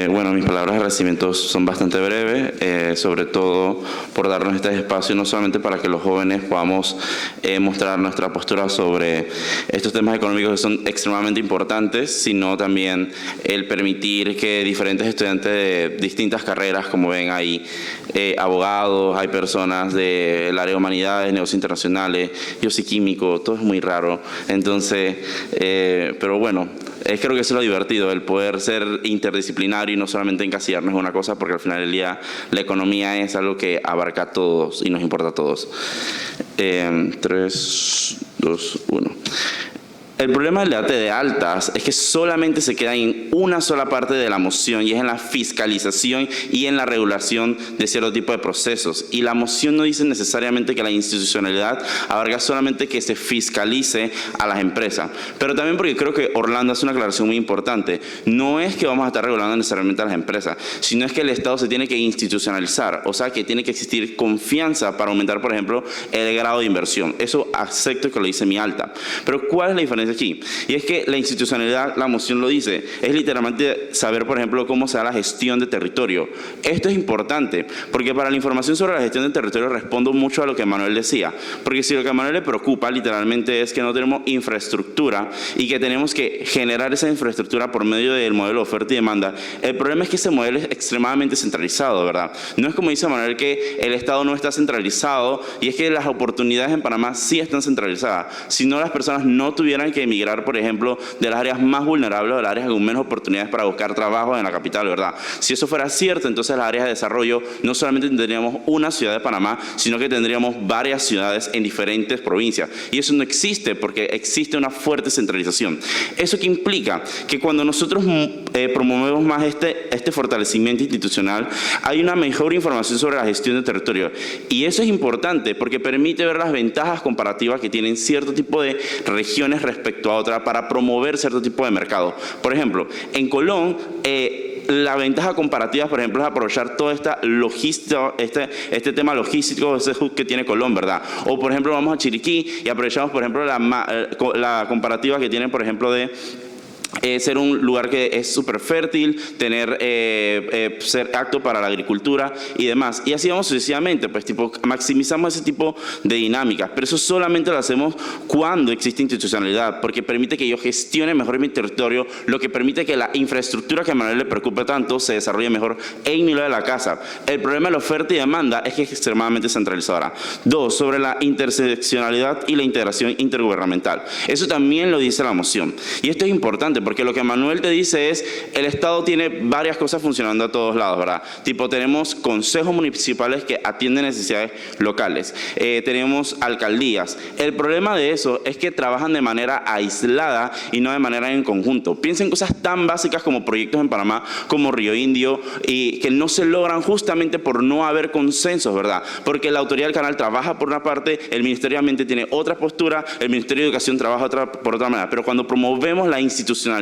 Bueno, mis palabras de agradecimiento son bastante breves, sobre todo por darnos este espacio, no solamente para que los jóvenes podamos mostrar nuestra postura sobre estos temas económicos que son extremadamente importantes, sino también el permitir que diferentes estudiantes de distintas carreras, como ven, hay abogados, hay personas del área de humanidades, negocios internacionales, yo soy químico, todo es muy raro. Entonces, pero bueno, creo que eso es lo divertido, el poder ser interdisciplinario y no solamente encasillarnos en una cosa, porque al final del día la economía es algo que abarca a todos y nos importa a todos. 3, 2, 1. El problema del debate de altas es que solamente se queda en una sola parte de la moción y es en la fiscalización y en la regulación de cierto tipo de procesos. Y la moción no dice necesariamente que la institucionalidad abarca solamente que se fiscalice a las empresas. Pero también porque creo que Orlando hace una aclaración muy importante. No es que vamos a estar regulando necesariamente a las empresas, sino es que el Estado se tiene que institucionalizar. O sea, que tiene que existir confianza para aumentar, por ejemplo, el grado de inversión. Eso acepto que lo dice mi alta. Pero ¿cuál es la diferencia aquí? Y es que la institucionalidad, la moción lo dice, es literalmente saber, por ejemplo, cómo se da la gestión de territorio. Esto es importante, porque para la información sobre la gestión de territorio respondo mucho a lo que Manuel decía, porque si lo que a Manuel le preocupa literalmente es que no tenemos infraestructura y que tenemos que generar esa infraestructura por medio del modelo de oferta y demanda, el problema es que ese modelo es extremadamente centralizado, ¿verdad? No es como dice Manuel que el Estado no está centralizado y es que las oportunidades en Panamá sí están centralizadas, si no las personas no tuvieran que emigrar, por ejemplo, de las áreas más vulnerables o de las áreas con menos oportunidades para buscar trabajo en la capital, ¿verdad? Si eso fuera cierto, entonces las áreas de desarrollo no solamente tendríamos una ciudad de Panamá, sino que tendríamos varias ciudades en diferentes provincias. Y eso no existe porque existe una fuerte centralización. ¿Eso qué implica? Que cuando nosotros promovemos más este fortalecimiento institucional, hay una mejor información sobre la gestión del territorio. Y eso es importante porque permite ver las ventajas comparativas que tienen cierto tipo de regiones respecto a otra para promover cierto tipo de mercado. Por ejemplo, en Colón, la ventaja comparativa, por ejemplo, es aprovechar toda esta logística, este tema logístico, ese hub que tiene Colón, ¿verdad? O, por ejemplo, vamos a Chiriquí y aprovechamos, por ejemplo, la comparativa que tienen, por ejemplo, de ser un lugar que es súper fértil, ser apto para la agricultura y demás. Y así vamos sucesivamente, pues maximizamos ese tipo de dinámicas, pero eso solamente lo hacemos cuando existe institucionalidad, porque permite que yo gestione mejor mi territorio, lo que permite que la infraestructura que a Manuel le preocupe tanto se desarrolle mejor en mi lado de la casa. El problema de la oferta y demanda es que es extremadamente centralizadora. 2, sobre la interseccionalidad y la integración intergubernamental. Eso también lo dice la moción. Y esto es importante, porque lo que Manuel te dice es, el Estado tiene varias cosas funcionando a todos lados, ¿verdad? Tenemos consejos municipales que atienden necesidades locales, tenemos alcaldías. El problema de eso es que trabajan de manera aislada y no de manera en conjunto. Piensen en cosas tan básicas como proyectos en Panamá, como Río Indio, y que no se logran justamente por no haber consensos, ¿verdad? Porque la autoridad del canal trabaja por una parte, el Ministerio de Ambiente tiene otra postura, el Ministerio de Educación trabaja por otra manera, pero cuando promovemos la institucionalidad,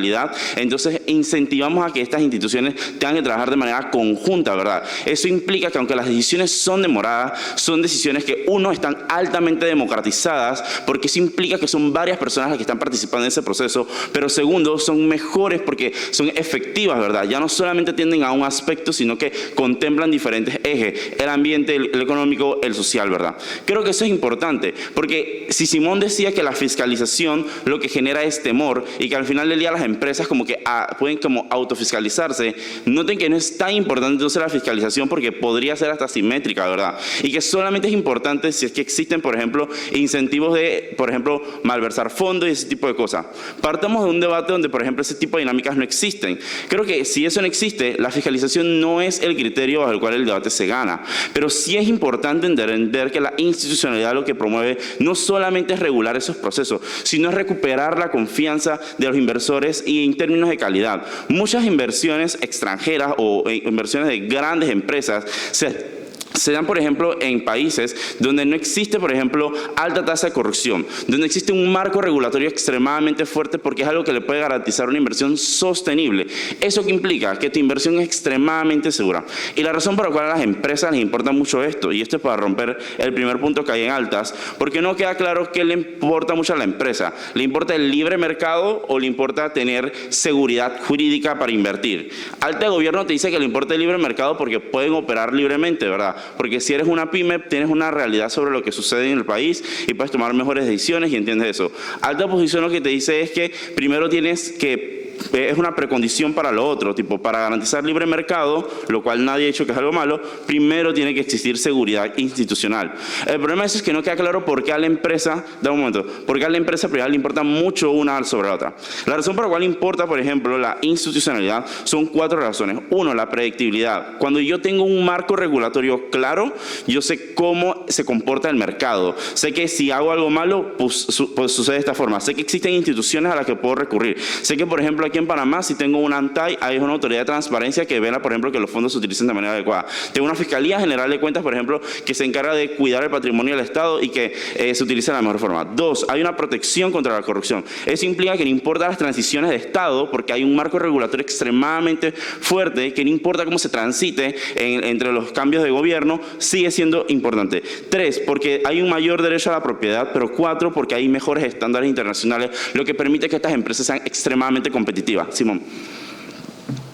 entonces incentivamos a que estas instituciones tengan que trabajar de manera conjunta, ¿verdad? Eso implica que aunque las decisiones son demoradas, son decisiones que, uno, están altamente democratizadas, porque eso implica que son varias personas las que están participando en ese proceso, pero segundo, son mejores porque son efectivas, ¿verdad? Ya no solamente atienden a un aspecto, sino que contemplan diferentes ejes, el ambiente, el económico, el social, ¿verdad? Creo que eso es importante, porque si Simón decía que la fiscalización lo que genera es temor y que al final del día las empresas como que pueden como autofiscalizarse, noten que no es tan importante entonces la fiscalización porque podría ser hasta simétrica, ¿verdad? Y que solamente es importante si es que existen, por ejemplo, incentivos de, por ejemplo, malversar fondos y ese tipo de cosas. Partamos de un debate donde, por ejemplo, ese tipo de dinámicas no existen. Creo que si eso no existe, la fiscalización no es el criterio bajo el cual el debate se gana. Pero sí es importante entender que la institucionalidad lo que promueve no solamente es regular esos procesos, sino es recuperar la confianza de los inversores y en términos de calidad. Muchas inversiones extranjeras o inversiones de grandes empresas se se dan, por ejemplo, en países donde no existe, por ejemplo, alta tasa de corrupción, donde existe un marco regulatorio extremadamente fuerte porque es algo que le puede garantizar una inversión sostenible. ¿Eso qué implica? Que tu inversión es extremadamente segura. Y la razón por la cual a las empresas les importa mucho esto, y esto es para romper el primer punto que hay en altas, porque no queda claro qué le importa mucho a la empresa. ¿Le importa el libre mercado o le importa tener seguridad jurídica para invertir? Alta de gobierno te dice que le importa el libre mercado porque pueden operar libremente, ¿verdad? Porque si eres una pyme, tienes una realidad sobre lo que sucede en el país y puedes tomar mejores decisiones y entiendes eso. Alta oposición lo que te dice es que primero tienes que es una precondición para lo otro, tipo para garantizar libre mercado, lo cual nadie ha dicho que es algo malo, primero tiene que existir seguridad institucional. El problema es que no queda claro por qué a la empresa, da un momento, por qué a la empresa privada le importa mucho una sobre la otra. La razón por la cual importa, por ejemplo, la institucionalidad son 4 razones. Uno, la predictibilidad. Cuando yo tengo un marco regulatorio claro, yo sé cómo se comporta el mercado. Sé que si hago algo malo, pues sucede de esta forma. Sé que existen instituciones a las que puedo recurrir. Sé que, por ejemplo, aquí en Panamá, si tengo una ANTAI, hay una autoridad de transparencia que vela, por ejemplo, que los fondos se utilicen de manera adecuada. Tengo una Fiscalía General de Cuentas, por ejemplo, que se encarga de cuidar el patrimonio del Estado y que se utilice de la mejor forma. 2, hay una protección contra la corrupción. Eso implica que no importa las transiciones de Estado, porque hay un marco regulatorio extremadamente fuerte, que no importa cómo se transite entre los cambios de gobierno, sigue siendo importante. 3, porque hay un mayor derecho a la propiedad, pero 4, porque hay mejores estándares internacionales, lo que permite que estas empresas sean extremadamente competitivas. Simón.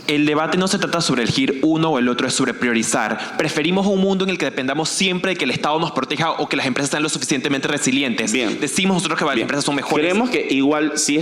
El debate no se trata sobre elegir uno o el otro, es sobre priorizar. Preferimos un mundo en el que dependamos siempre de que el Estado nos proteja o que las empresas sean lo suficientemente resilientes. Bien. Decimos nosotros que las empresas son mejores. Creemos que igual, si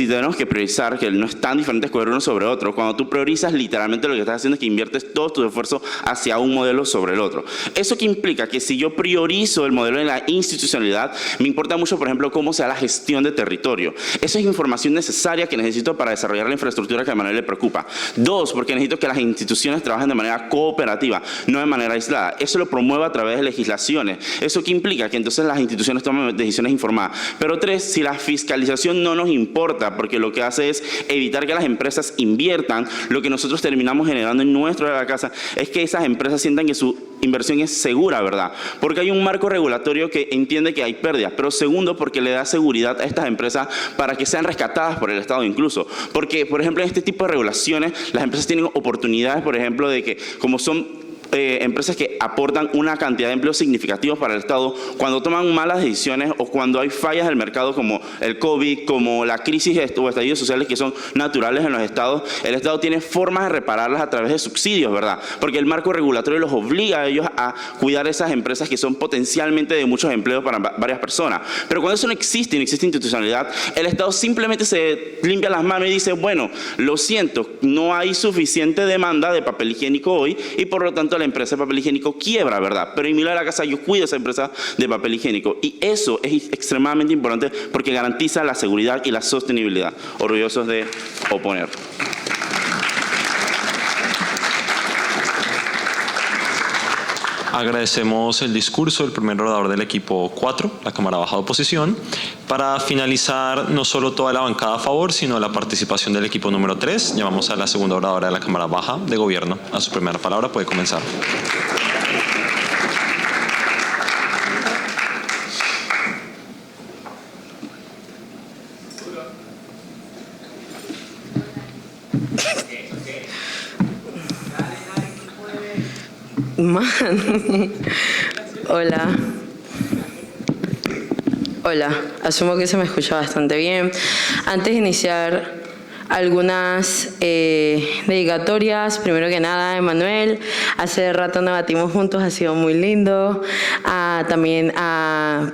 tenemos que priorizar, que no es tan diferente escoger uno sobre otro, cuando tú priorizas, literalmente lo que estás haciendo es que inviertes todos tus esfuerzos hacia un modelo sobre el otro. ¿Eso qué implica? Que si yo priorizo el modelo de la institucionalidad, me importa mucho, por ejemplo, cómo sea la gestión de territorio. Eso es información necesaria que necesito para desarrollar la infraestructura que a Manuel le preocupa. 2, porque necesito que las instituciones trabajen de manera cooperativa, no de manera aislada. Eso lo promueve a través de legislaciones. ¿Eso qué implica? Que entonces las instituciones toman decisiones informadas. Pero 3, si la fiscalización no nos importa, porque lo que hace es evitar que las empresas inviertan, lo que nosotros terminamos generando en nuestra de la casa es que esas empresas sientan que su inversión es segura, ¿verdad? Porque hay un marco regulatorio que entiende que hay pérdidas, pero segundo, porque le da seguridad a estas empresas para que sean rescatadas por el Estado incluso. Porque, por ejemplo, en este tipo de regulaciones, las empresas tienen oportunidades, por ejemplo, de que como son empresas que aportan una cantidad de empleos significativos para el Estado, cuando toman malas decisiones o cuando hay fallas del mercado como el COVID, como la crisis o estallidos sociales que son naturales en los estados, el Estado tiene formas de repararlas a través de subsidios, ¿verdad? Porque el marco regulatorio los obliga a ellos a cuidar esas empresas que son potencialmente de muchos empleos para varias personas. Pero cuando eso no existe institucionalidad, el Estado simplemente se limpia las manos y dice, bueno, lo siento, no hay suficiente demanda de papel higiénico hoy y por lo tanto la empresa de papel higiénico quiebra, ¿verdad? Pero en mi lado de la casa yo cuido esa empresa de papel higiénico y eso es extremadamente importante porque garantiza la seguridad y la sostenibilidad. Orgullosos de oponer. Agradecemos el discurso del primer orador del equipo 4, la Cámara Baja de Oposición. Para finalizar, no solo toda la bancada a favor, sino la participación del equipo número 3. Llamamos a la segunda oradora de la Cámara Baja de Gobierno. A su primera palabra puede comenzar. Hola, asumo que se me escucha bastante bien. Antes de iniciar, algunas dedicatorias. Primero que nada, Emanuel, hace rato nos batimos juntos, ha sido muy lindo. También a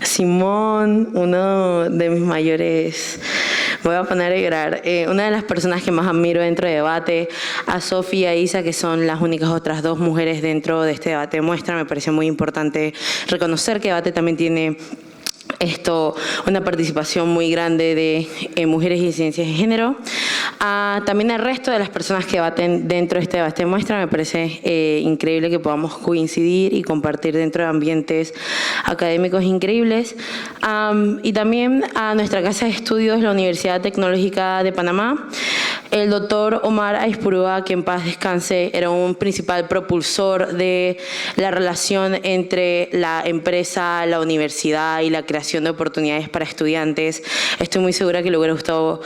Simón, uno de mis mayores, voy a poner a llorar, una de las personas que más admiro dentro de debate, a Sofía e Isa, que son las únicas otras 2 mujeres dentro de este debate muestra. Me parece muy importante reconocer que debate también tiene una participación muy grande de mujeres y ciencias de género. También al resto de las personas que debaten dentro de este debate muestra, me parece increíble que podamos coincidir y compartir dentro de ambientes académicos increíbles. Y también a nuestra casa de estudios, la Universidad Tecnológica de Panamá. El doctor Omar Aispurúa, que en paz descanse, era un principal propulsor de la relación entre la empresa, la universidad y la creación de oportunidades para estudiantes. Estoy muy segura que le hubiera gustado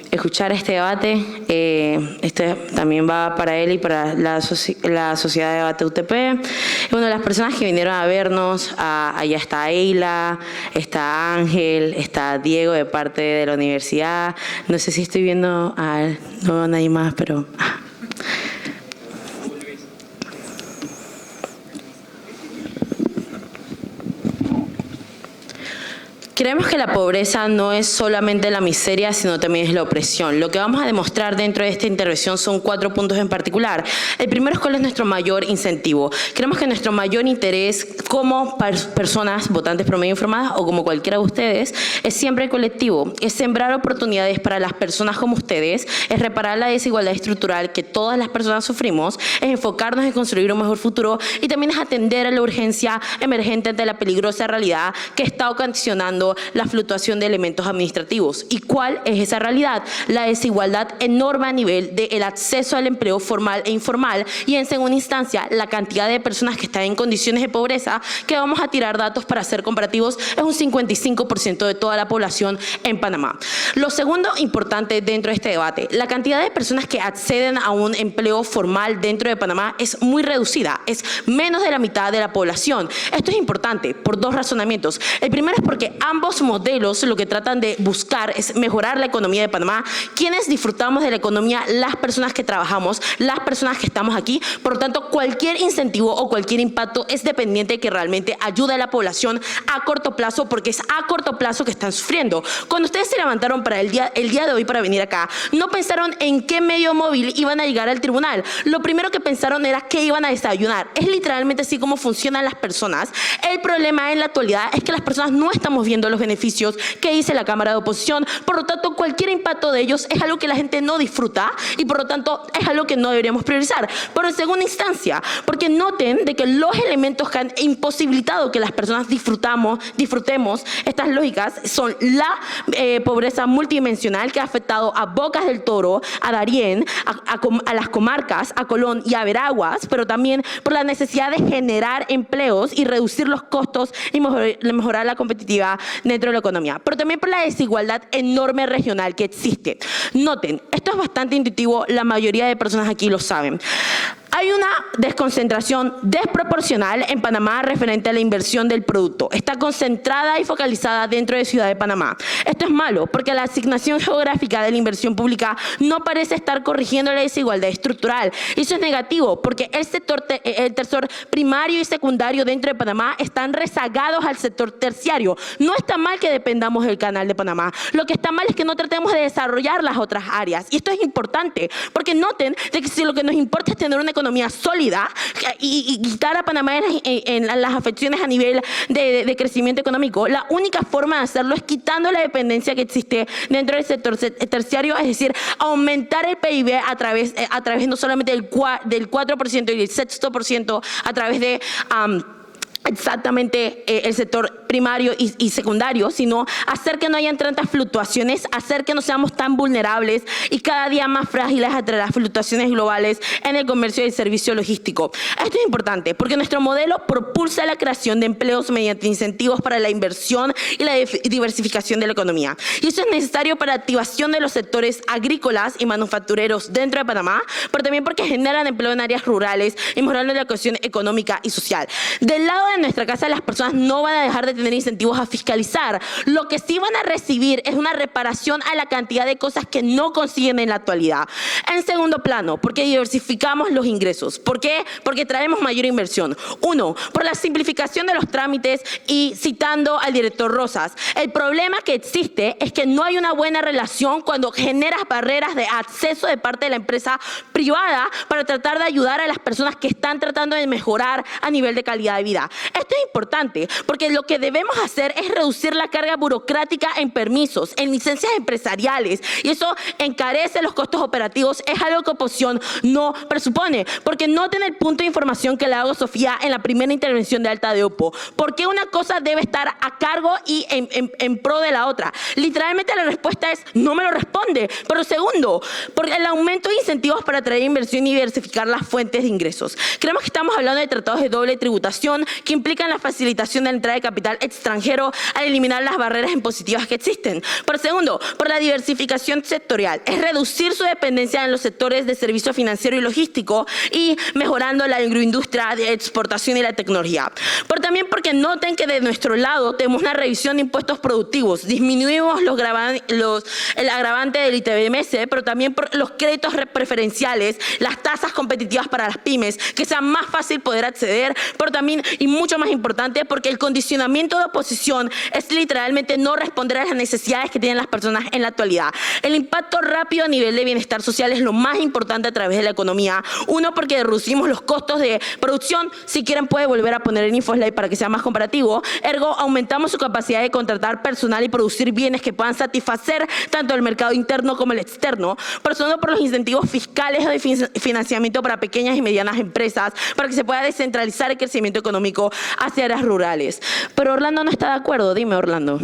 escuchar este debate. Este también va para él y para la Sociedad de Debate UTP. Y bueno, las personas que vinieron a vernos, allá está Eila, está Ángel, está Diego de parte de la universidad. No sé si estoy viendo a nadie más, pero... Creemos que la pobreza no es solamente la miseria, sino también es la opresión. Lo que vamos a demostrar dentro de esta intervención son 4 puntos en particular. El primero es cuál es nuestro mayor incentivo. Creemos que nuestro mayor interés como personas, votantes promedio informadas o como cualquiera de ustedes, es siempre colectivo. Es sembrar oportunidades para las personas como ustedes, es reparar la desigualdad estructural que todas las personas sufrimos, es enfocarnos en construir un mejor futuro y también es atender a la urgencia emergente ante la peligrosa realidad que está ocasionando la fluctuación de elementos administrativos. ¿Y cuál es esa realidad? La desigualdad enorme a nivel del acceso al empleo formal e informal y en segunda instancia la cantidad de personas que están en condiciones de pobreza, que vamos a tirar datos para ser comparativos, es un 55% de toda la población en Panamá. Lo segundo importante dentro de este debate, la cantidad de personas que acceden a un empleo formal dentro de Panamá es muy reducida, es menos de la mitad de la población. Esto es importante por 2 razonamientos. El primero es porque ambos modelos lo que tratan de buscar es mejorar la economía de Panamá. Quienes disfrutamos de la economía, las personas que trabajamos, las personas que estamos aquí. Por lo tanto, cualquier incentivo o cualquier impacto es dependiente de que realmente ayude a la población a corto plazo, porque es a corto plazo que están sufriendo. Cuando ustedes se levantaron para el día de hoy para venir acá, no pensaron en qué medio móvil iban a llegar al tribunal. Lo primero que pensaron era que iban a desayunar. Es literalmente así como funcionan las personas. El problema en la actualidad es que las personas no estamos viendo los beneficios que dice la Cámara de Oposición. Por lo tanto, cualquier impacto de ellos es algo que la gente no disfruta y por lo tanto es algo que no deberíamos priorizar. Pero en segunda instancia, porque noten de que los elementos que han imposibilitado que las personas disfrutemos estas lógicas son la pobreza multidimensional que ha afectado a Bocas del Toro, a Darién, a las comarcas, a Colón y a Veraguas, pero también por la necesidad de generar empleos y reducir los costos y mejorar la competitividad dentro de la economía, pero también por la desigualdad enorme regional que existe. Noten, esto es bastante intuitivo, la mayoría de personas aquí lo saben. Hay una desconcentración desproporcional en Panamá referente a la inversión del producto. Está concentrada y focalizada dentro de Ciudad de Panamá. Esto es malo porque la asignación geográfica de la inversión pública no parece estar corrigiendo la desigualdad estructural. Eso es negativo porque el sector primario y secundario dentro de Panamá están rezagados al sector terciario. No está mal que dependamos del Canal de Panamá. Lo que está mal es que no tratemos de desarrollar las otras áreas. Y esto es importante porque noten de que si lo que nos importa es tener una economía sólida y quitar a Panamá en las afecciones a nivel de crecimiento económico, la única forma de hacerlo es quitando la dependencia que existe dentro del sector terciario, es decir, aumentar el PIB a través no solamente del 4% y el 6% a través de exactamente el sector primario y secundario, sino hacer que no hayan tantas fluctuaciones, hacer que no seamos tan vulnerables y cada día más frágiles ante las fluctuaciones globales en el comercio y el servicio logístico. Esto es importante porque nuestro modelo propulsa la creación de empleos mediante incentivos para la inversión y la diversificación de la economía. Y eso es necesario para la activación de los sectores agrícolas y manufactureros dentro de Panamá, pero también porque generan empleo en áreas rurales y mejorando la cohesión económica y social. Del lado de nuestra casa, las personas no van a dejar de tener incentivos a fiscalizar. Lo que sí van a recibir es una reparación a la cantidad de cosas que no consiguen en la actualidad. En segundo plano, porque diversificamos los ingresos. ¿Por qué? Porque traemos mayor inversión. 1, por la simplificación de los trámites y citando al director Rosas. El problema que existe es que no hay una buena relación cuando generas barreras de acceso de parte de la empresa privada para tratar de ayudar a las personas que están tratando de mejorar a nivel de calidad de vida. Esto es importante porque lo que debemos hacer es reducir la carga burocrática en permisos, en licencias empresariales, y eso encarece los costos operativos. Es algo que oposición no presupone, porque noten el punto de información que le hago a Sofía en la primera intervención de alta de OPO. ¿Por qué una cosa debe estar a cargo y en pro de la otra? Literalmente la respuesta es no me lo responde. Pero segundo, por el aumento de incentivos para atraer inversión y diversificar las fuentes de ingresos. Creemos que estamos hablando de tratados de doble tributación que implican la facilitación de la entrada de capital extranjero al eliminar las barreras impositivas que existen. Por segundo, por la diversificación sectorial. Es reducir su dependencia en los sectores de servicio financiero y logístico y mejorando la agroindustria de exportación y la tecnología. Pero también porque noten que de nuestro lado tenemos una revisión de impuestos productivos. Disminuimos el agravante del ITBMS, pero también por los créditos preferenciales, las tasas competitivas para las pymes, que sea más fácil poder acceder, pero también, y mucho más importante, porque el condicionamiento de oposición es literalmente no responder a las necesidades que tienen las personas en la actualidad. El impacto rápido a nivel de bienestar social es lo más importante a través de la economía. Uno, porque reducimos los costos de producción. Si quieren puede volver a poner el InfoSlide para que sea más comparativo. Ergo, aumentamos su capacidad de contratar personal y producir bienes que puedan satisfacer tanto el mercado interno como el externo. Por eso, por los incentivos fiscales o de financiamiento para pequeñas y medianas empresas, para que se pueda descentralizar el crecimiento económico hacia áreas rurales. Pero Orlando no está de acuerdo. Dime, Orlando.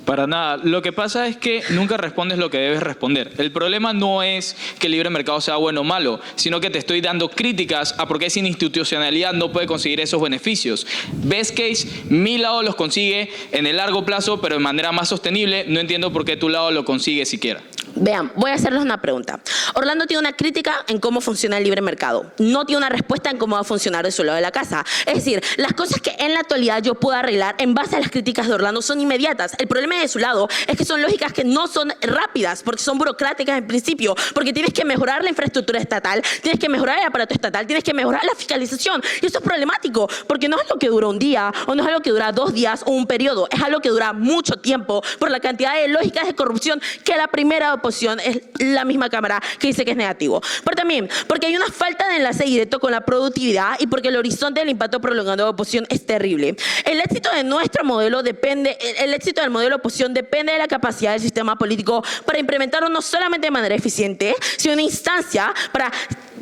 Para nada. Lo que pasa es que nunca respondes lo que debes responder. El problema no es que el libre mercado sea bueno o malo, sino que te estoy dando críticas a por qué sin institucionalidad no puede conseguir esos beneficios. Best case, mi lado los consigue en el largo plazo, pero de manera más sostenible. No entiendo por qué tu lado lo consigue siquiera. Vean, voy a hacerles una pregunta. Orlando tiene una crítica en cómo funciona el libre mercado. No tiene una respuesta en cómo va a funcionar de su lado de la casa. Es decir, las cosas que en la actualidad yo puedo arreglar en base a las críticas de Orlando son inmediatas. El problema de su lado es que son lógicas que no son rápidas, porque son burocráticas en principio, porque tienes que mejorar la infraestructura estatal, tienes que mejorar el aparato estatal, tienes que mejorar la fiscalización. Y eso es problemático, porque no es algo que dura un día, o no es algo que dura 2 días o un periodo. Es algo que dura mucho tiempo por la cantidad de lógicas de corrupción que la primera oposición es la misma Cámara que dice que es negativo. Pero también porque hay una falta de enlace directo con la productividad y porque el horizonte del impacto prolongado de oposición es terrible. El éxito de nuestro modelo el éxito del modelo de oposición depende de la capacidad del sistema político para implementarlo no solamente de manera eficiente, sino una instancia para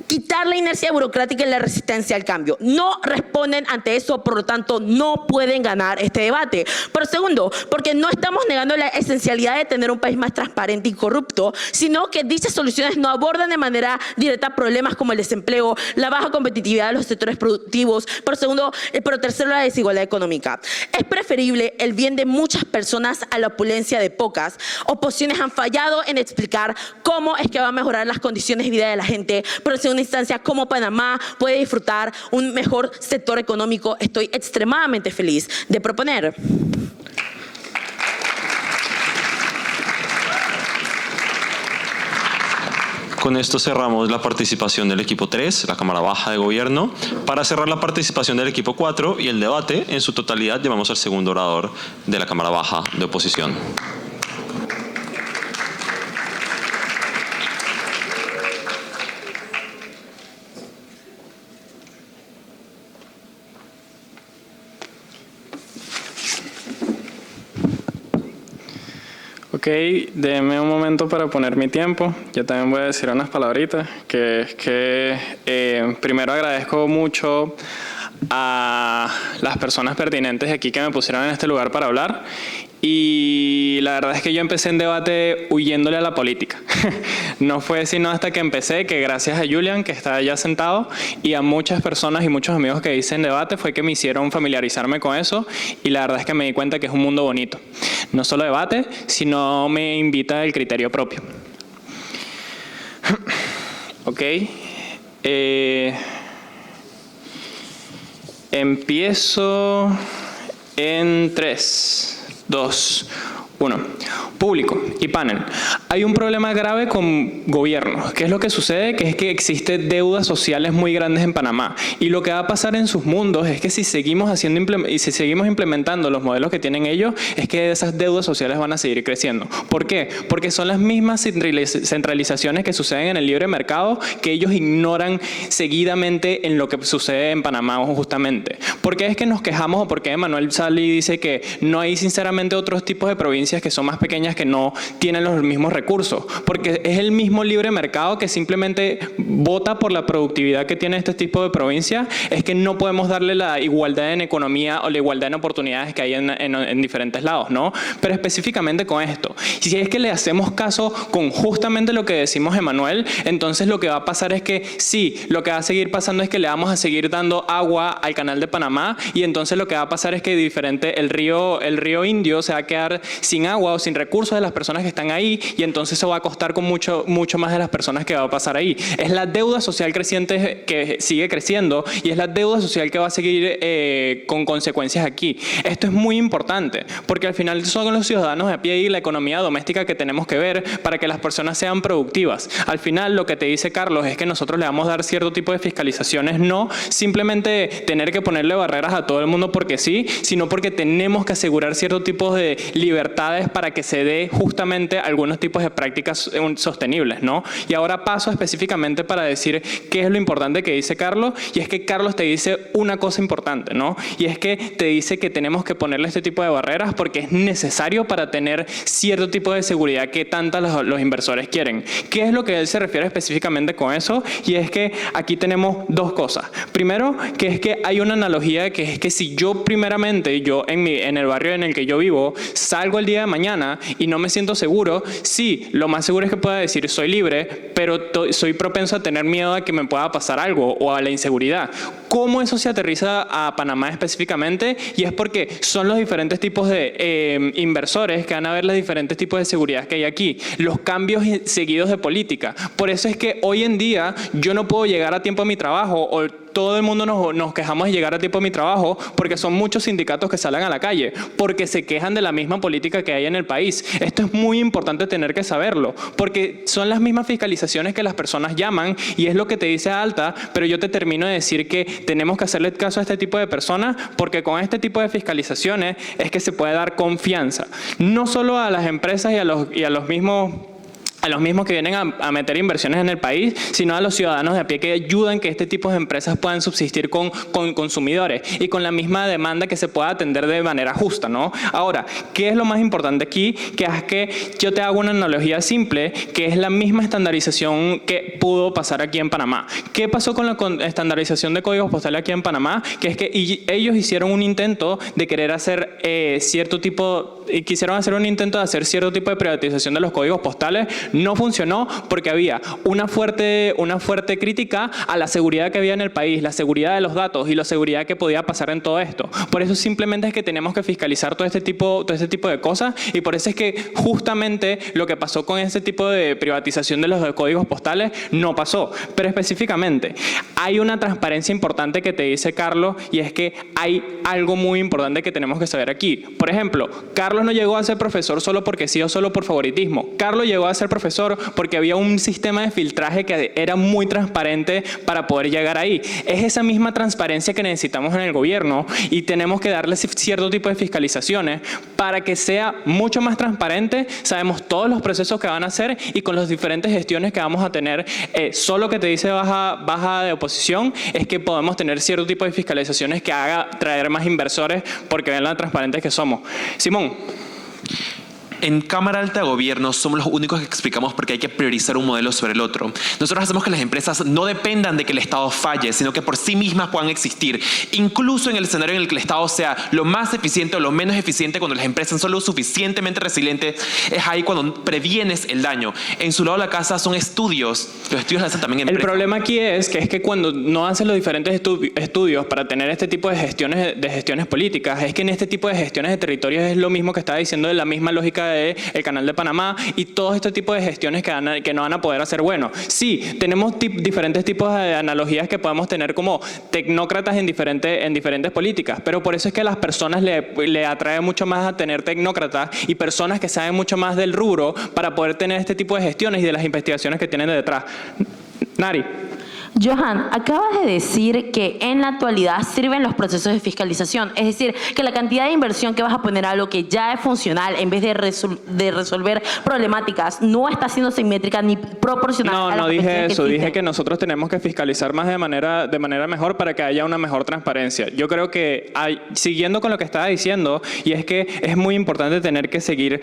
quitar la inercia burocrática y la resistencia al cambio. No responden ante eso, por lo tanto, no pueden ganar este debate. Pero segundo, porque no estamos negando la esencialidad de tener un país más transparente y corrupto, sino que dichas soluciones no abordan de manera directa problemas como el desempleo, la baja competitividad de los sectores productivos, pero tercero, la desigualdad económica. Es preferible el bien de muchas personas a la opulencia de pocas. Oposiciones han fallado en explicar cómo es que va a mejorar las condiciones de vida de la gente, pero en una instancia como Panamá puede disfrutar un mejor sector económico. Estoy extremadamente feliz de proponer. Con esto cerramos la participación del equipo 3, la Cámara Baja de Gobierno. Para cerrar la participación del equipo 4 y el debate en su totalidad, llevamos al segundo orador de la Cámara Baja de Oposición. Ok, denme un momento para poner mi tiempo. Yo también voy a decir unas palabritas, que es que primero agradezco mucho a las personas pertinentes aquí que me pusieron en este lugar para hablar. Y la verdad es que yo empecé en debate huyéndole a la política. No fue sino hasta que empecé, que gracias a Julian, que está allá sentado, y a muchas personas y muchos amigos que hice en debate, fue que me hicieron familiarizarme con eso. Y la verdad es que me di cuenta que es un mundo bonito. No solo debate, sino me invita el criterio propio. Ok. Empiezo en 3, 2, 1. Público y panel. Hay un problema grave con gobierno. ¿Qué es lo que sucede? Que es que existen deudas sociales muy grandes en Panamá. Y lo que va a pasar en sus mundos es que si seguimos implementando los modelos que tienen ellos, es que esas deudas sociales van a seguir creciendo. ¿Por qué? Porque son las mismas centralizaciones que suceden en el libre mercado que ellos ignoran seguidamente en lo que sucede en Panamá justamente. ¿Por qué es que nos quejamos o por qué Emanuel sale y dice que no hay sinceramente otros tipos de provincias que son más pequeñas que no tienen los mismos recursos? Porque es el mismo libre mercado que simplemente vota por la productividad que tiene este tipo de provincias. Es que no podemos darle la igualdad en economía o la igualdad en oportunidades que hay en diferentes lados, ¿no? Pero específicamente con esto, si es que le hacemos caso con justamente lo que decimos Emanuel, entonces lo que va a pasar es que sí, lo que va a seguir pasando es que le vamos a seguir dando agua al canal de Panamá, y entonces lo que va a pasar es que el río Indio se va a quedar sin agua o sin recursos de las personas que están ahí, y entonces eso va a costar con mucho más de las personas que va a pasar ahí. Es la deuda social creciente que sigue creciendo, y es la deuda social que va a seguir con consecuencias aquí. Esto es muy importante, porque al final son los ciudadanos de a pie y la economía doméstica que tenemos que ver para que las personas sean productivas. Al final lo que te dice Carlos es que nosotros le vamos a dar cierto tipo de fiscalizaciones, no simplemente tener que ponerle barreras a todo el mundo porque sí, sino porque tenemos que asegurar ciertos tipos de libertades para que se dé justamente algunos tipos de prácticas sostenibles, ¿no? Y ahora paso específicamente para decir qué es lo importante que dice Carlos, y es que Carlos te dice una cosa importante, ¿no? Y es que te dice que tenemos que ponerle este tipo de barreras porque es necesario para tener cierto tipo de seguridad que tanto los inversores quieren. ¿Qué es lo que él se refiere específicamente con eso? Y es que aquí tenemos dos cosas. Primero, que es que hay una analogía que es que si yo primeramente, en el barrio en el que yo vivo, salgo el día de mañana y no me siento seguro, sí, lo más seguro es que pueda decir soy libre, pero soy propenso a tener miedo a que me pueda pasar algo o a la inseguridad. ¿Cómo eso se aterriza a Panamá específicamente? Y es porque son los diferentes tipos de inversores que van a ver los diferentes tipos de seguridad que hay aquí, los cambios seguidos de política. Por eso es que hoy en día yo no puedo llegar a tiempo a mi trabajo, o todo el mundo nos quejamos de llegar a tiempo a mi trabajo porque son muchos sindicatos que salen a la calle, porque se quejan de la misma política que hay en el país. Esto es muy importante tener que saberlo, porque son las mismas fiscalizaciones que las personas llaman, y es lo que te dice Alta, pero yo te termino de decir que tenemos que hacerle caso a este tipo de personas, porque con este tipo de fiscalizaciones es que se puede dar confianza, no solo a las empresas y a los mismos que vienen a meter inversiones en el país, sino a los ciudadanos de a pie que ayudan que este tipo de empresas puedan subsistir con consumidores y con la misma demanda que se pueda atender de manera justa, ¿no? Ahora, ¿qué es lo más importante aquí? Que es que yo te hago una analogía simple, que es la misma estandarización que pudo pasar aquí en Panamá. ¿Qué pasó con la estandarización de códigos postales aquí en Panamá? Que es que ellos hicieron un intento de querer hacer quisieron hacer un intento de hacer cierto tipo de privatización de los códigos postales. No funcionó porque había una fuerte crítica a la seguridad que había en el país, la seguridad de los datos y la seguridad que podía pasar en todo esto. Por eso simplemente es que tenemos que fiscalizar todo este tipo de cosas, y por eso es que justamente lo que pasó con este tipo de privatización de los códigos postales no pasó. Pero específicamente hay una transparencia importante que te dice Carlos, y es que hay algo muy importante que tenemos que saber aquí. Por ejemplo, Carlos no llegó a ser profesor solo porque sí o solo por favoritismo. Carlos llegó a ser profesor porque había un sistema de filtraje que era muy transparente para poder llegar ahí. Es esa misma transparencia que necesitamos en el gobierno, y tenemos que darle cierto tipo de fiscalizaciones para que sea mucho más transparente. Sabemos todos los procesos que van a hacer, y con las diferentes gestiones que vamos a tener. Solo que te dice baja de oposición es que podemos tener cierto tipo de fiscalizaciones que haga traer más inversores, porque vean lo transparentes que somos. Simón. En Cámara Alta de Gobierno somos los únicos que explicamos por qué hay que priorizar un modelo sobre el otro. Nosotros hacemos que las empresas no dependan de que el Estado falle, sino que por sí mismas puedan existir. Incluso en el escenario en el que el Estado sea lo más eficiente o lo menos eficiente, cuando las empresas son lo suficientemente resilientes, es ahí cuando previenes el daño. En su lado de la casa son estudios. Los estudios las hacen también empresas. El problema aquí es que cuando no hacen los diferentes estudios para tener este tipo de gestiones políticas, es que en este tipo de gestiones de territorios es lo mismo que estaba diciendo, de la misma lógica del Canal de Panamá y todo este tipo de gestiones que no van a poder hacer bueno. Sí, tenemos diferentes tipos de analogías que podemos tener como tecnócratas en diferentes políticas, pero por eso es que a las personas le atrae mucho más a tener tecnócratas y personas que saben mucho más del rubro para poder tener este tipo de gestiones y de las investigaciones que tienen detrás. Nari. Johan, acabas de decir que en la actualidad sirven los procesos de fiscalización, es decir, que la cantidad de inversión que vas a poner a algo que ya es funcional en vez de resolver problemáticas no está siendo simétrica ni proporcional. No dije eso, dije que nosotros tenemos que fiscalizar más de manera mejor para que haya una mejor transparencia. Yo creo que, siguiendo con lo que estaba diciendo, y es que es muy importante tener que seguir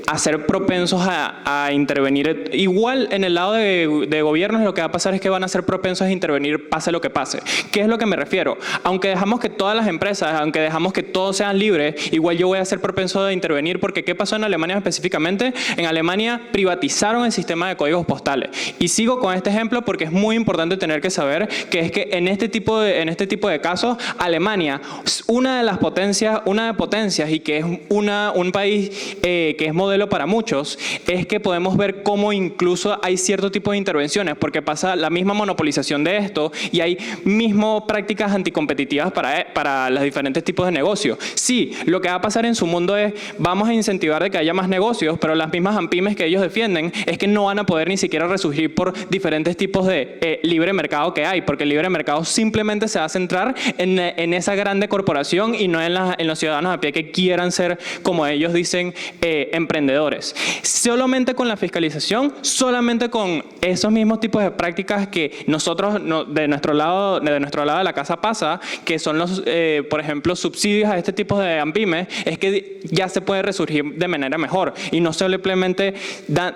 a ser propensos a intervenir. Igual en el lado de gobiernos lo que va a pasar es que van a ser propensos a intervenir pase lo que pase. ¿Qué es lo que me refiero? Aunque dejamos que todas las empresas, aunque dejamos que todos sean libres, igual yo voy a ser propenso a intervenir porque ¿qué pasó en Alemania específicamente? En Alemania privatizaron el sistema de códigos postales. Y sigo con este ejemplo porque es muy importante tener que saber que es que en este tipo de casos, Alemania, una de potencias y que es un país que es modelo para muchos, es que podemos ver cómo incluso hay cierto tipo de intervenciones porque pasa la misma monopolización de esto y hay mismo prácticas anticompetitivas para los diferentes tipos de negocios. Sí, lo que va a pasar en su mundo es vamos a incentivar de que haya más negocios, pero las mismas AMPIMES que ellos defienden es que no van a poder ni siquiera resurgir por diferentes tipos de libre mercado que hay, porque el libre mercado simplemente se va a centrar en esa grande corporación y no en los ciudadanos a pie que quieran ser, como ellos dicen, emprendedores. Solamente con la fiscalización, solamente con esos mismos tipos de prácticas que nosotros de nuestro lado de la casa pasa, que son los, por ejemplo, subsidios a este tipo de AMPIMES, es que ya se puede resurgir de manera mejor y no simplemente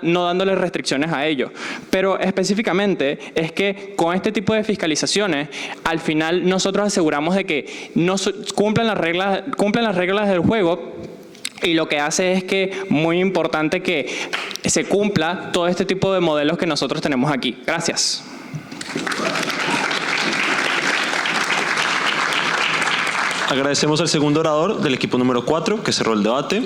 no dándole restricciones a ellos. Pero específicamente es que con este tipo de fiscalizaciones, al final nosotros aseguramos de que cumplan las reglas del juego. Y lo que hace es que muy importante que se cumpla todo este tipo de modelos que nosotros tenemos aquí. Gracias. Agradecemos al segundo orador del equipo número 4 que cerró el debate.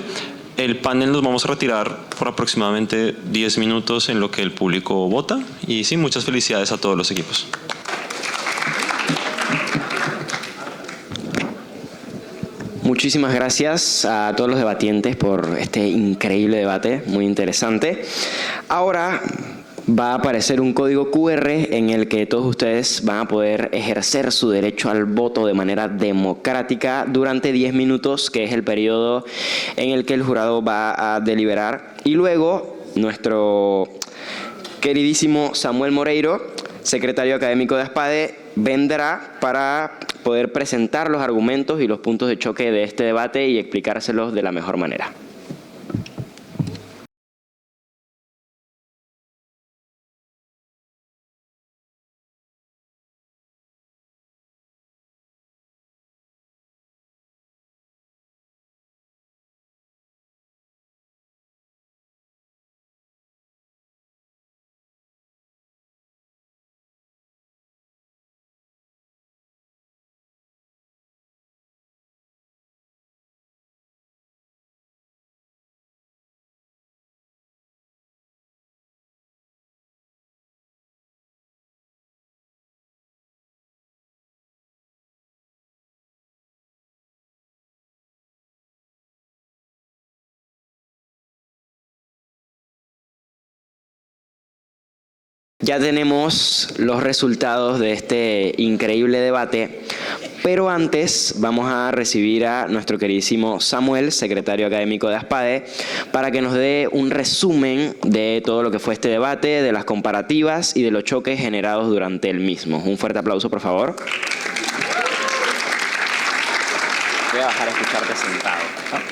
El panel nos vamos a retirar por aproximadamente 10 minutos en lo que el público vota. Y sí, muchas felicidades a todos los equipos. Muchísimas gracias a todos los debatientes por este increíble debate, muy interesante. Ahora va a aparecer un código QR en el que todos ustedes van a poder ejercer su derecho al voto de manera democrática durante 10 minutos, que es el periodo en el que el jurado va a deliberar. Y luego nuestro queridísimo Samuel Moreiro, secretario académico de ASPADE, vendrá para poder presentar los argumentos y los puntos de choque de este debate y explicárselos de la mejor manera. Ya tenemos los resultados de este increíble debate, pero antes vamos a recibir a nuestro queridísimo Samuel, secretario académico de ASPADE, para que nos dé un resumen de todo lo que fue este debate, de las comparativas y de los choques generados durante el mismo. Un fuerte aplauso, por favor. Voy a bajar a escucharte sentado.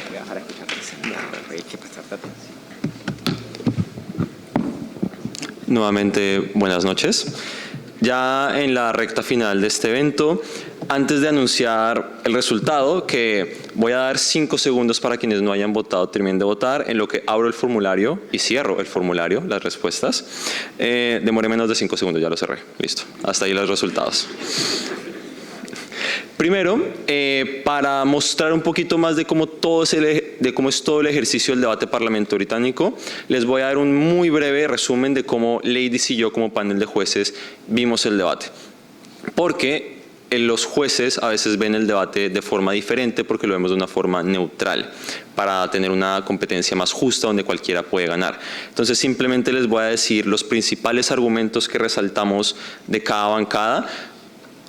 Voy a bajar a escucharte sentado, hay que prestarte atención. Nuevamente, buenas noches. Ya en la recta final de este evento, antes de anunciar el resultado, que voy a dar 5 segundos para quienes no hayan votado, terminen de votar, en lo que abro el formulario y cierro el formulario, las respuestas. Demoré menos de 5 segundos, ya lo cerré. Listo. Hasta ahí los resultados. Primero, para mostrar un poquito más de cómo todo ese de cómo es todo el ejercicio del debate parlamento británico, les voy a dar un muy breve resumen de cómo Ladies y yo como panel de jueces vimos el debate. Porque los jueces a veces ven el debate de forma diferente porque lo vemos de una forma neutral para tener una competencia más justa donde cualquiera puede ganar. Entonces simplemente les voy a decir los principales argumentos que resaltamos de cada bancada.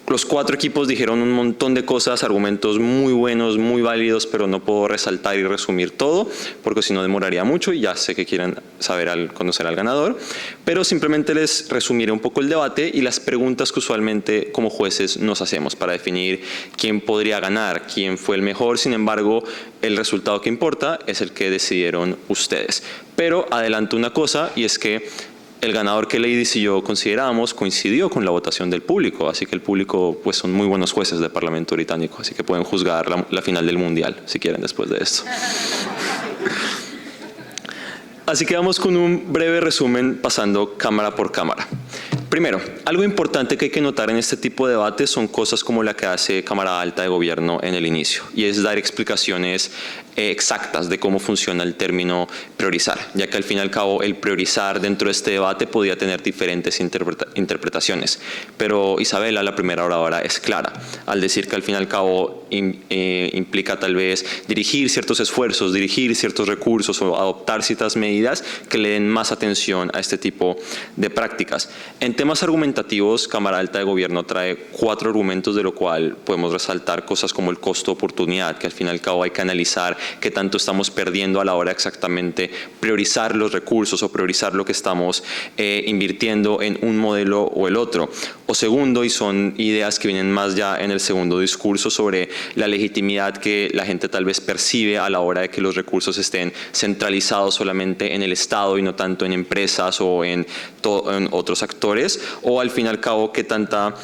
Los 4 equipos dijeron un montón de cosas, argumentos muy buenos, muy válidos, pero no puedo resaltar y resumir todo, porque si no demoraría mucho y ya sé que quieren saber conocer al ganador. Pero simplemente les resumiré un poco el debate y las preguntas que usualmente como jueces nos hacemos para definir quién podría ganar, quién fue el mejor. Sin embargo, el resultado que importa es el que decidieron ustedes. Pero adelanto una cosa, y es que el ganador que Ladies y yo consideramos coincidió con la votación del público, así que el público pues son muy buenos jueces del Parlamento británico, así que pueden juzgar la final del Mundial si quieren después de esto. Así que vamos con un breve resumen pasando cámara por cámara. Primero, algo importante que hay que notar en este tipo de debates son cosas como la que hace Cámara Alta de Gobierno en el inicio, y es dar explicaciones exactas de cómo funciona el término priorizar, ya que al fin y al cabo el priorizar dentro de este debate podía tener diferentes interpretaciones. Pero Isabela, la primera oradora, es clara al decir que al fin y al cabo implica tal vez dirigir ciertos esfuerzos, dirigir ciertos recursos o adoptar ciertas medidas que le den más atención a este tipo de prácticas. En temas argumentativos, Cámara Alta de Gobierno trae 4 argumentos, de lo cual podemos resaltar cosas como el costo-oportunidad, que al fin y al cabo hay que analizar qué tanto estamos perdiendo a la hora de exactamente priorizar los recursos o priorizar lo que estamos invirtiendo en un modelo o el otro. O segundo, y son ideas que vienen más ya en el segundo discurso, sobre la legitimidad que la gente tal vez percibe a la hora de que los recursos estén centralizados solamente en el Estado y no tanto en empresas o en otros actores, o al fin y al cabo qué tanta,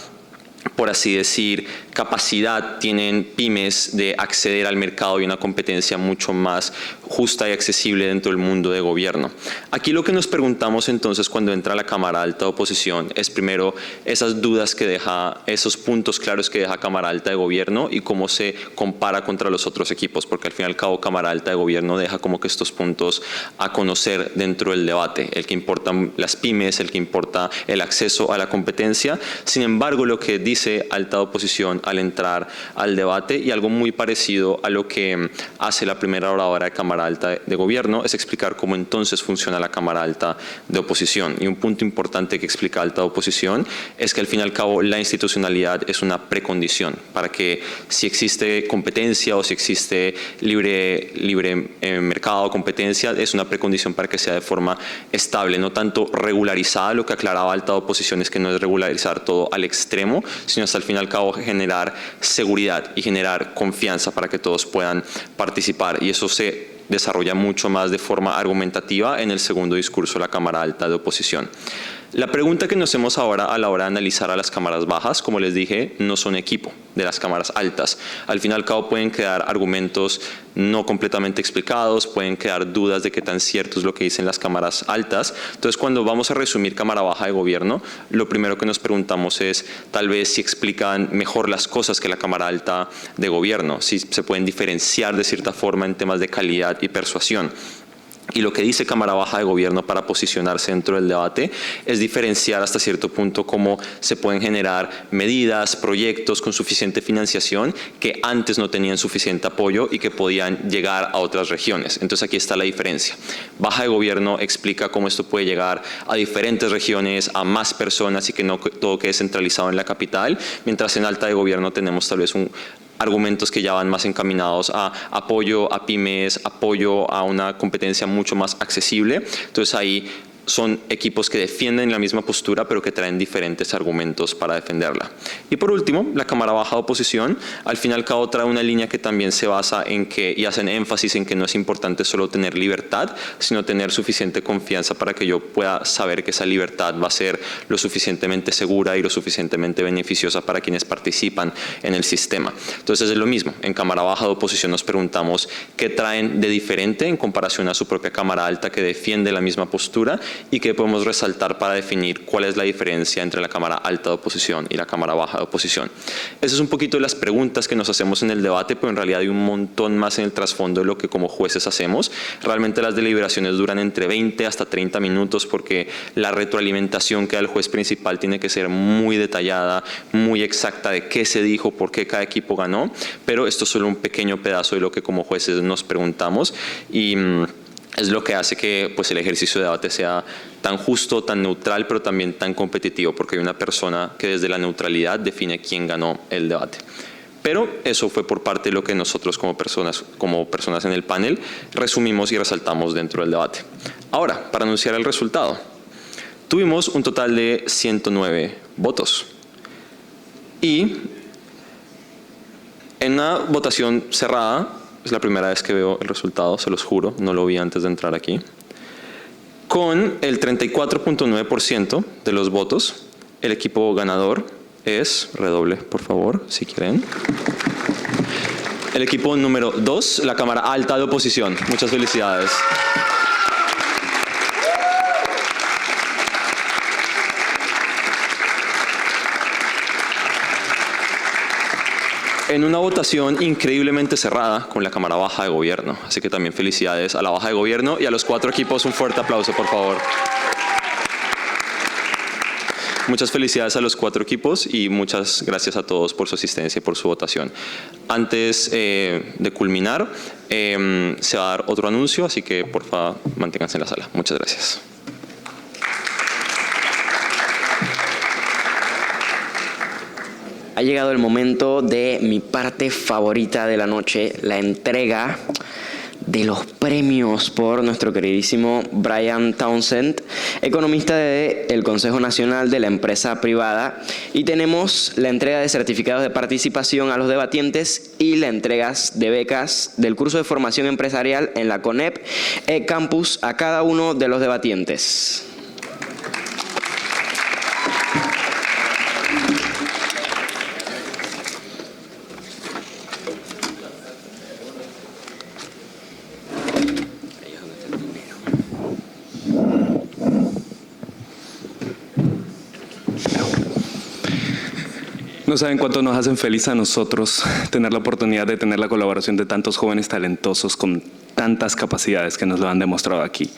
por así decir, capacidad tienen pymes de acceder al mercado y una competencia mucho más justa y accesible dentro del mundo de gobierno. Aquí lo que nos preguntamos entonces cuando entra la Cámara Alta de Oposición es primero esas dudas que deja, esos puntos claros que deja Cámara Alta de Gobierno y cómo se compara contra los otros equipos, porque al fin y al cabo Cámara Alta de Gobierno deja como que estos puntos a conocer dentro del debate, el que importan las pymes, el que importa el acceso a la competencia. Sin embargo, lo que dice Alta de Oposición al entrar al debate, y algo muy parecido a lo que hace la primera oradora de Cámara Alta de Gobierno, es explicar cómo entonces funciona la Cámara Alta de Oposición. Y un punto importante que explica Alta de Oposición es que al fin y al cabo la institucionalidad es una precondición para que, si existe competencia o si existe libre mercado o competencia, es una precondición para que sea de forma estable, no tanto regularizada. Lo que aclaraba Alta de Oposición es que no es regularizar todo al extremo, sino hasta al fin y al cabo generar seguridad y generar confianza para que todos puedan participar, y eso se desarrolla mucho más de forma argumentativa en el segundo discurso de la Cámara Alta de Oposición. La pregunta que nos hacemos ahora a la hora de analizar a las cámaras bajas, como les dije, no son equipo de las cámaras altas. Al fin y al cabo pueden quedar argumentos no completamente explicados, pueden quedar dudas de qué tan cierto es lo que dicen las cámaras altas. Entonces, cuando vamos a resumir Cámara Baja de Gobierno, lo primero que nos preguntamos es tal vez si explican mejor las cosas que la Cámara Alta de Gobierno, si se pueden diferenciar de cierta forma en temas de calidad y persuasión. Y lo que dice Cámara Baja de Gobierno para posicionarse dentro del debate es diferenciar hasta cierto punto cómo se pueden generar medidas, proyectos con suficiente financiación que antes no tenían suficiente apoyo y que podían llegar a otras regiones. Entonces aquí está la diferencia. Baja de Gobierno explica cómo esto puede llegar a diferentes regiones, a más personas y que no todo quede centralizado en la capital, mientras en Alta de Gobierno tenemos tal vez argumentos que ya van más encaminados a apoyo a pymes, apoyo a una competencia mucho más accesible. Entonces ahí son equipos que defienden la misma postura pero que traen diferentes argumentos para defenderla. Y por último, la Cámara Baja de Oposición al fin y al cabo trae una línea que también se basa en que, y hacen énfasis en que no es importante solo tener libertad, sino tener suficiente confianza para que yo pueda saber que esa libertad va a ser lo suficientemente segura y lo suficientemente beneficiosa para quienes participan en el sistema. Entonces es lo mismo, en Cámara Baja de Oposición nos preguntamos qué traen de diferente en comparación a su propia Cámara Alta que defiende la misma postura, y qué podemos resaltar para definir cuál es la diferencia entre la cámara alta de oposición y la cámara baja de oposición. Esas son un poquito las preguntas que nos hacemos en el debate, pero en realidad hay un montón más en el trasfondo de lo que como jueces hacemos. Realmente las deliberaciones duran entre 20 hasta 30 minutos porque la retroalimentación que da el juez principal tiene que ser muy detallada, muy exacta de qué se dijo, por qué cada equipo ganó, pero esto es solo un pequeño pedazo de lo que como jueces nos preguntamos y es lo que hace que pues, el ejercicio de debate sea tan justo, tan neutral, pero también tan competitivo, porque hay una persona que desde la neutralidad define quién ganó el debate. Pero eso fue por parte de lo que nosotros como personas en el panel resumimos y resaltamos dentro del debate. Ahora, para anunciar el resultado. Tuvimos un total de 109 votos. Y en una votación cerrada, es la primera vez que veo el resultado, se los juro, no lo vi antes de entrar aquí, con el 34.9% de los votos, el equipo ganador es, redoble por favor, si quieren, el equipo número 2, la Cámara Alta de Oposición. Muchas felicidades. En una votación increíblemente cerrada con la Cámara Baja de Gobierno. Así que también felicidades a la Baja de Gobierno y a los 4 equipos. Un fuerte aplauso, por favor. Muchas felicidades a los 4 equipos y muchas gracias a todos por su asistencia y por su votación. Antes de culminar, se va a dar otro anuncio, así que por favor manténganse en la sala. Muchas gracias. Ha llegado el momento de mi parte favorita de la noche, la entrega de los premios por nuestro queridísimo Brian Townsend, economista del Consejo Nacional de la Empresa Privada, y tenemos la entrega de certificados de participación a los debatientes y la entrega de becas del curso de formación empresarial en la CONEP Campus a cada uno de los debatientes. No saben cuánto nos hacen feliz a nosotros tener la oportunidad de tener la colaboración de tantos jóvenes talentosos con tantas capacidades que nos lo han demostrado aquí.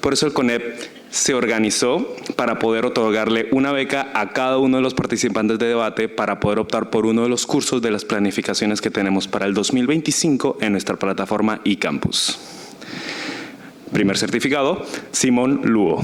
Por eso el CONEP se organizó para poder otorgarle una beca a cada uno de los participantes de debate para poder optar por uno de los cursos de las planificaciones que tenemos para el 2025 en nuestra plataforma eCampus. Primer certificado, Simón Lugo.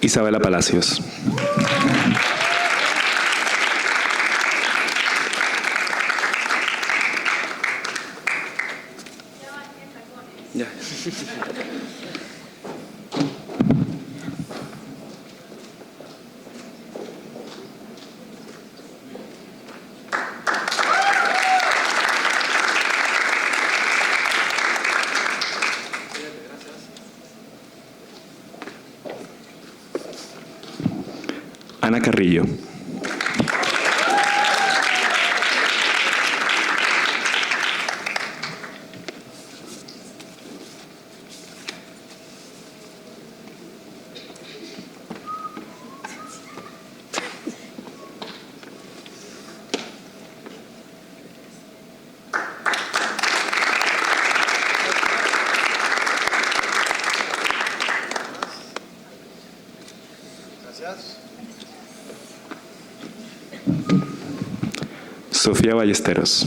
Isabela Palacios. Ya. Ana Carrillo. Sofía Ballesteros.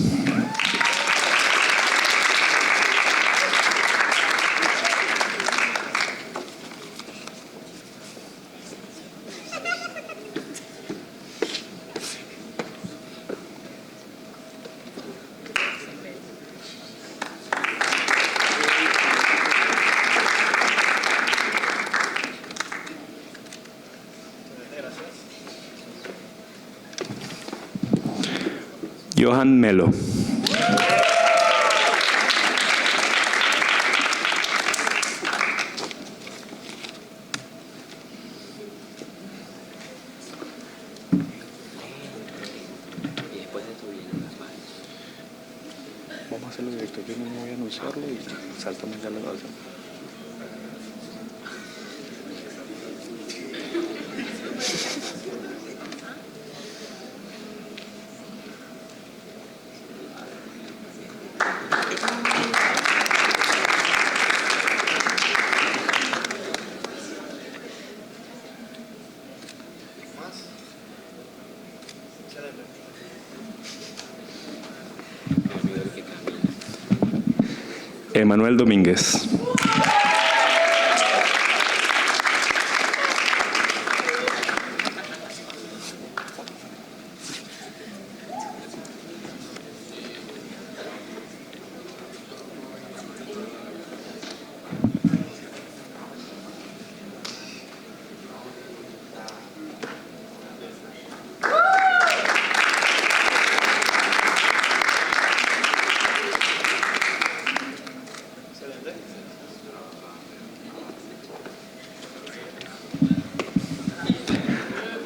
Johan Melo. Vamos a hacerlo directo. Yo no voy a anunciarlo y saltamos ya la grabación. Emanuel Domínguez.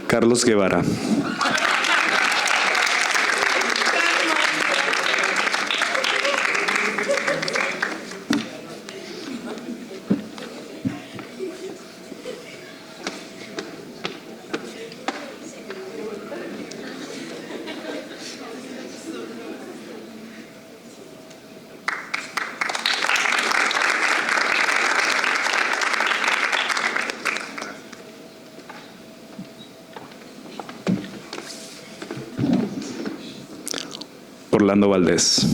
Carlos Guevara. Orlando Valdés.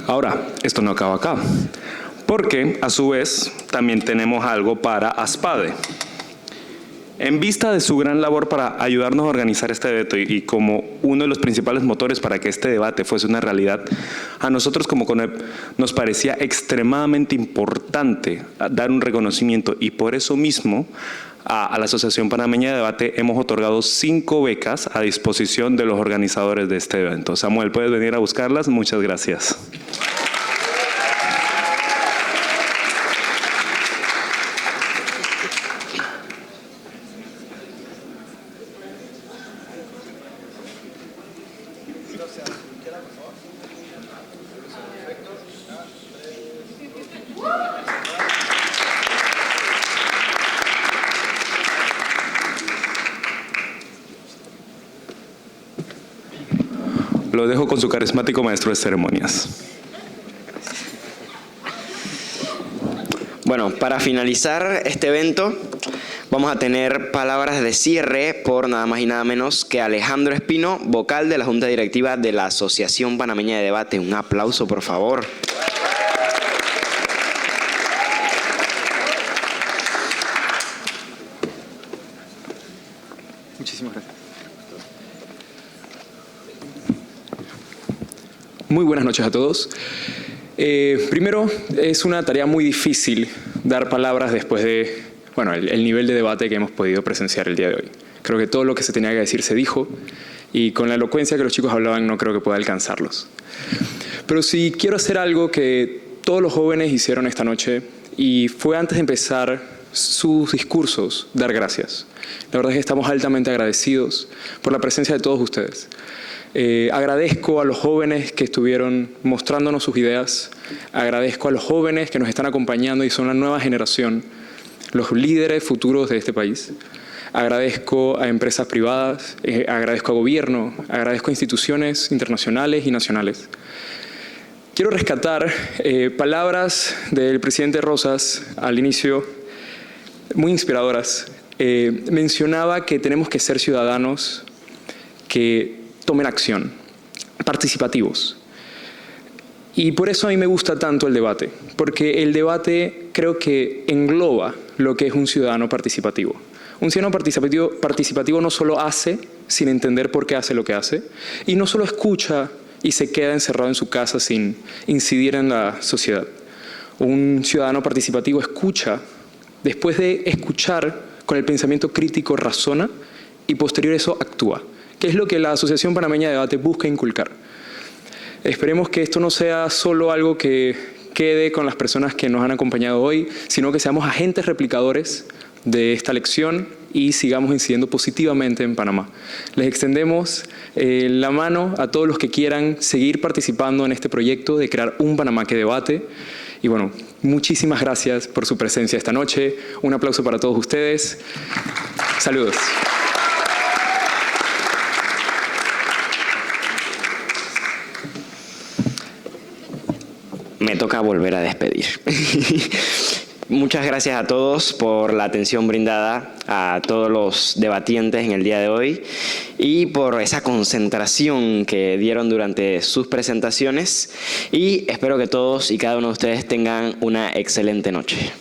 Ahora, esto no acaba acá, porque a su vez también tenemos algo para ASPADE. En vista de su gran labor para ayudarnos a organizar este evento y como uno de los principales motores para que este debate fuese una realidad, a nosotros como CONEP nos parecía extremadamente importante dar un reconocimiento y por eso mismo a la Asociación Panameña de Debate hemos otorgado 5 becas a disposición de los organizadores de este evento. Samuel, ¿puedes venir a buscarlas? Muchas gracias. Lo dejo con su carismático maestro de ceremonias. Bueno, para finalizar este evento, vamos a tener palabras de cierre por nada más y nada menos que Alejandro Espino, vocal de la Junta Directiva de la Asociación Panameña de Debate. Un aplauso, por favor. Muchísimas gracias. Muy buenas noches a todos. Primero, es una tarea muy difícil dar palabras después de el nivel de debate que hemos podido presenciar el día de hoy. Creo que todo lo que se tenía que decir se dijo y con la elocuencia que los chicos hablaban no creo que pueda alcanzarlos. Pero sí quiero hacer algo que todos los jóvenes hicieron esta noche y fue antes de empezar sus discursos dar gracias. La verdad es que estamos altamente agradecidos por la presencia de todos ustedes. Agradezco a los jóvenes que estuvieron mostrándonos sus ideas, agradezco a los jóvenes que nos están acompañando y son la nueva generación, los líderes futuros de este país. Agradezco a empresas privadas, agradezco a gobierno, agradezco a instituciones internacionales y nacionales. Quiero rescatar palabras del presidente Rosas al inicio, muy inspiradoras. Mencionaba que tenemos que ser ciudadanos que tomen acción, participativos. Y por eso a mí me gusta tanto el debate, porque el debate creo que engloba lo que es un ciudadano participativo. Un ciudadano participativo no solo hace sin entender por qué hace lo que hace, y no solo escucha y se queda encerrado en su casa sin incidir en la sociedad. Un ciudadano participativo escucha, después de escuchar con el pensamiento crítico razona y posterior a eso actúa, que es lo que la Asociación Panameña de Debate busca inculcar. Esperemos que esto no sea solo algo que quede con las personas que nos han acompañado hoy, sino que seamos agentes replicadores de esta lección y sigamos incidiendo positivamente en Panamá. Les extendemos la mano a todos los que quieran seguir participando en este proyecto de crear un Panamá que debate. Y bueno, muchísimas gracias por su presencia esta noche. Un aplauso para todos ustedes. Saludos. Me toca volver a despedir. Muchas gracias a todos por la atención brindada, a todos los debatientes en el día de hoy y por esa concentración que dieron durante sus presentaciones, y espero que todos y cada uno de ustedes tengan una excelente noche.